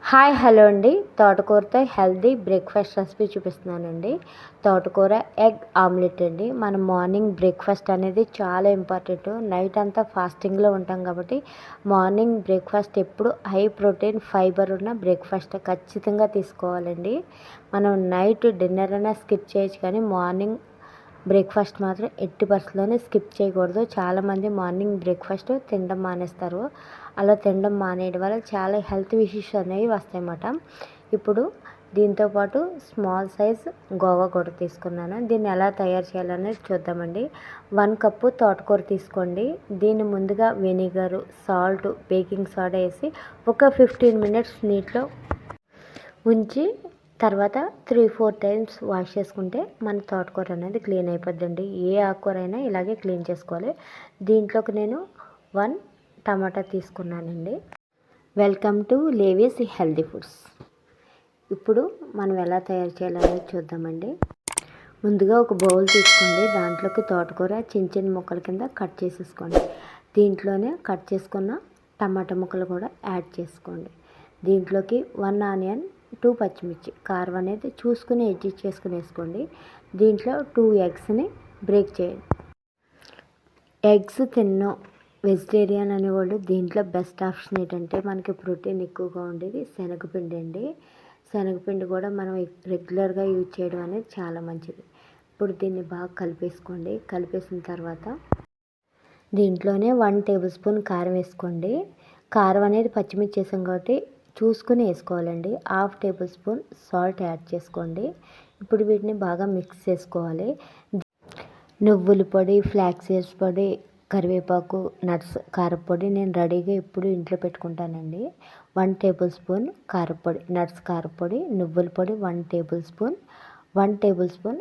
Hi hello అండి. తోటకూరతో healthy breakfast recipe చూపిస్తున్నానండి. తోటకూర ఎగ్ ఆమ్లెట్ అండి. మనం మార్నింగ్ బ్రేక్ఫాస్ట్ అనేది చాలా ఇంపార్టెంట్. నైట్ అంతా ఫాస్టింగ్లో ఉంటాం కాబట్టి మార్నింగ్ బ్రేక్ఫాస్ట్ ఎప్పుడు హై ప్రోటీన్ ఫైబర్ ఉన్న బ్రేక్ఫాస్ట్ ఖచ్చితంగా తీసుకోవాలండి. మనం నైట్ డిన్నర్ అయినా స్కిప్ చేయొచ్చు, కానీ మార్నింగ్ బ్రేక్ఫాస్ట్ మాత్రం ఎట్టి పరిస్థితుల్లోనే స్కిప్ చేయకూడదు. చాలామంది మార్నింగ్ బ్రేక్ఫాస్ట్ తినడం మానేస్తారు. అలా తినడం మానేయడం వల్ల చాలా హెల్త్ ఇష్యూస్ అనేవి వస్తాయన్నమాట. ఇప్పుడు దీంతోపాటు స్మాల్ సైజ్ గోవా కూడా తీసుకున్నాను. దీన్ని ఎలా తయారు చేయాలనేది చూద్దామండి. 1 కప్పు తోటకూర తీసుకోండి. దీన్ని ముందుగా వెనిగరు, సాల్ట్, బేకింగ్ సోడా వేసి ఒక 15 మినిట్స్ నీటిలో ఉంచి తర్వాత 3-4 టైమ్స్ వాష్ చేసుకుంటే మన తోటకూర అనేది క్లీన్ అయిపోద్దండి. ఏ ఆకుకూర అయినా ఇలాగే క్లీన్ చేసుకోవాలి. దీంట్లోకి నేను 1 టమాటా తీసుకున్నానండి. Welcome to Levi's healthy foods. ఇప్పుడు మనం ఎలా తయారు చేయాలనేది చూద్దామండి. ముందుగా ఒక బౌల్ తీసుకోండి. దాంట్లోకి తోటకూర చిన్న చిన్న ముక్కల కింద కట్ చేసేసుకోండి. దీంట్లోనే కట్ చేసుకున్న టమాటా ముక్కలు కూడా యాడ్ చేసుకోండి. దీంట్లోకి 1 ఆనియన్, 2 పచ్చిమిర్చి, కారం అనేది చూసుకుని అడ్జస్ట్ చేసుకుని వేసుకోండి. దీంట్లో 2 ఎగ్స్ని బ్రేక్ చేయండి. ఎగ్స్ తిన్న వెజిటేరియన్ అనేవాళ్ళు దీంట్లో బెస్ట్ ఆప్షన్ ఏంటంటే మనకి ప్రోటీన్ ఎక్కువగా ఉండేది శనగపిండి అండి. శనగపిండి కూడా మనం రెగ్యులర్గా యూజ్ చేయడం అనేది చాలా మంచిది. ఇప్పుడు దీన్ని బాగా కలిపేసుకోండి. కలిపేసిన తర్వాత దీంట్లోనే 1 టేబుల్ స్పూన్ కారం వేసుకోండి. కారం అనేది పచ్చిమిర్చి వేసాం కాబట్టి చూసుకుని వేసుకోవాలండి. 1/2 టేబుల్ స్పూన్ సాల్ట్ యాడ్ చేసుకోండి. ఇప్పుడు వీటిని బాగా మిక్స్ చేసుకోవాలి. నువ్వుల పొడి, ఫ్లాక్స్ సీడ్స్ పొడి, కరివేపాకు, నట్స్, కారపొడి నేను రెడీగా ఎప్పుడు ఇంట్లో పెట్టుకుంటానండి. 1 టేబుల్ స్పూన్ కారపొడి, నట్స్ కారపొడి, నువ్వుల పొడి 1 table spoon, 1 table spoon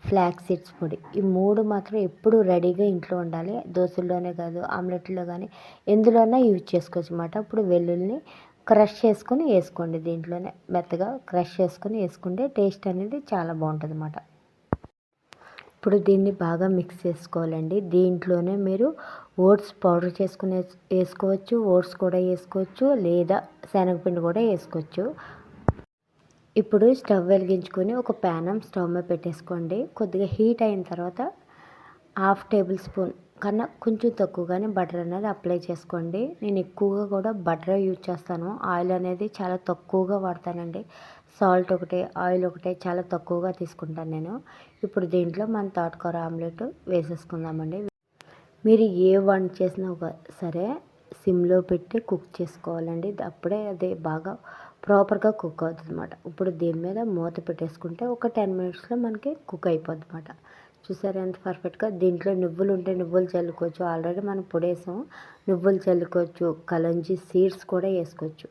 flax seeds పొడి. ఈ 3 మాత్రం ఎప్పుడు రెడీగా ఇంట్లో ఉండాలి. దోశల్లోనే కాదు, ఆమ్లెట్లో కానీ ఎందులోనే యూజ్ చేసుకోవచ్చు అన్నమాట. ఇప్పుడు వెల్లుల్లిని క్రష్ చేసుకొని వేసుకోండి. దీంట్లోనే మెత్తగా క్రష్ చేసుకొని వేసుకుంటే టేస్ట్ అనేది చాలా బాగుంటుంది అన్నమాట. ఇప్పుడు దీన్ని బాగా మిక్స్ చేసుకోవాలండి. దీంట్లోనే మీరు ఓట్స్ పౌడర్ చేసుకుని వేసుకోవచ్చు, ఓట్స్ కూడా వేసుకోవచ్చు, లేదా శనగపిండి కూడా వేసుకోవచ్చు. ఇప్పుడు స్టవ్ వెలిగించుకొని ఒక ప్యానం స్టవ్ మీద పెట్టేసుకోండి. కొద్దిగా హీట్ అయిన తర్వాత 1/2 టేబుల్ స్పూన్ కన్నా కొంచెం తక్కువగానే బటర్ అనేది అప్లై చేసుకోండి. నేను ఎక్కువగా కూడా బటర్ యూజ్ చేస్తాను. ఆయిల్ అనేది చాలా తక్కువగా వాడతానండి. సాల్ట్ ఒకటే, ఆయిల్ ఒకటే చాలా తక్కువగా తీసుకుంటాను నేను. ఇప్పుడు దీంట్లో మన తోటకూర ఆమ్లెట్ వేసేసుకుందామండి. మీరు ఏ వంట చేసినా సరే సిమ్లో పెట్టి కుక్ చేసుకోవాలండి. అప్పుడే అది బాగా ప్రాపర్గా కుక్ అవుతుంది అన్నమాట. ఇప్పుడు దీని మీద మూత పెట్టేసుకుంటే ఒక 10 మినిట్స్లో మనకి కుక్ అయిపోద్ది అన్నమాట. చూసారా ఎంత పర్ఫెక్ట్గా. దీంట్లో నువ్వులు ఉంటే నువ్వులు చల్లుకోవచ్చు. ఆల్రెడీ మనం పొడేసాం. నువ్వులు చల్లుకోవచ్చు, కలంజీ సీడ్స్ కూడా వేసుకోవచ్చు.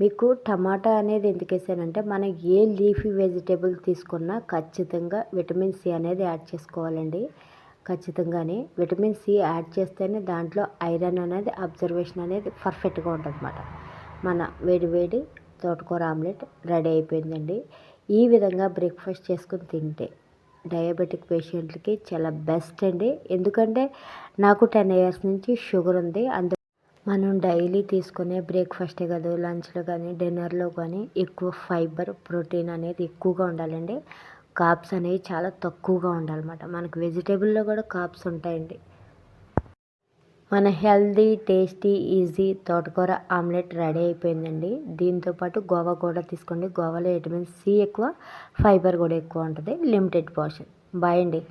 మీకు టమాటా అనేది ఎందుకు వేసానంటే మనం ఏ లీఫీ వెజిటేబుల్ తీసుకున్నా ఖచ్చితంగా విటమిన్ సి అనేది యాడ్ చేసుకోవాలండి. ఖచ్చితంగానే విటమిన్ సి యాడ్ చేస్తేనే దాంట్లో ఐరన్ అనేది అబ్జర్వేషన్ అనేది పర్ఫెక్ట్గా ఉంటుంది అన్నమాట. మన వేడి వేడి తోటకూర ఆమ్లెట్ రెడీ అయిపోయిందండి. ఈ విధంగా బ్రేక్ఫాస్ట్ చేసుకుని తింటే డయాబెటిక్ పేషెంట్లకి చాలా బెస్ట్ అండి. ఎందుకంటే నాకు 10 ఇయర్స్ నుంచి షుగర్ ఉంది. మనం డైలీ తీసుకునే బ్రేక్ఫాస్టే కాదు, లంచ్లో కానీ డిన్నర్లో కానీ ఎక్కువ ఫైబర్, ప్రోటీన్ అనేది ఎక్కువగా ఉండాలండి. కార్బ్స్ అనేవి చాలా తక్కువగా ఉండాలన్నమాట. మనకు వెజిటేబుల్లో కూడా కార్బ్స్ ఉంటాయండి. మన హెల్దీ, టేస్టీ, ఈజీ తోటకూర ఆమ్లెట్ రెడీ అయిపోయిందండి. దీంతోపాటు గోవా కూడా తీసుకోండి. గోవాలో విటమిన్ సి ఎక్కువ, ఫైబర్ కూడా ఎక్కువ ఉంటుంది. Limited portion. బాయ్ అండి.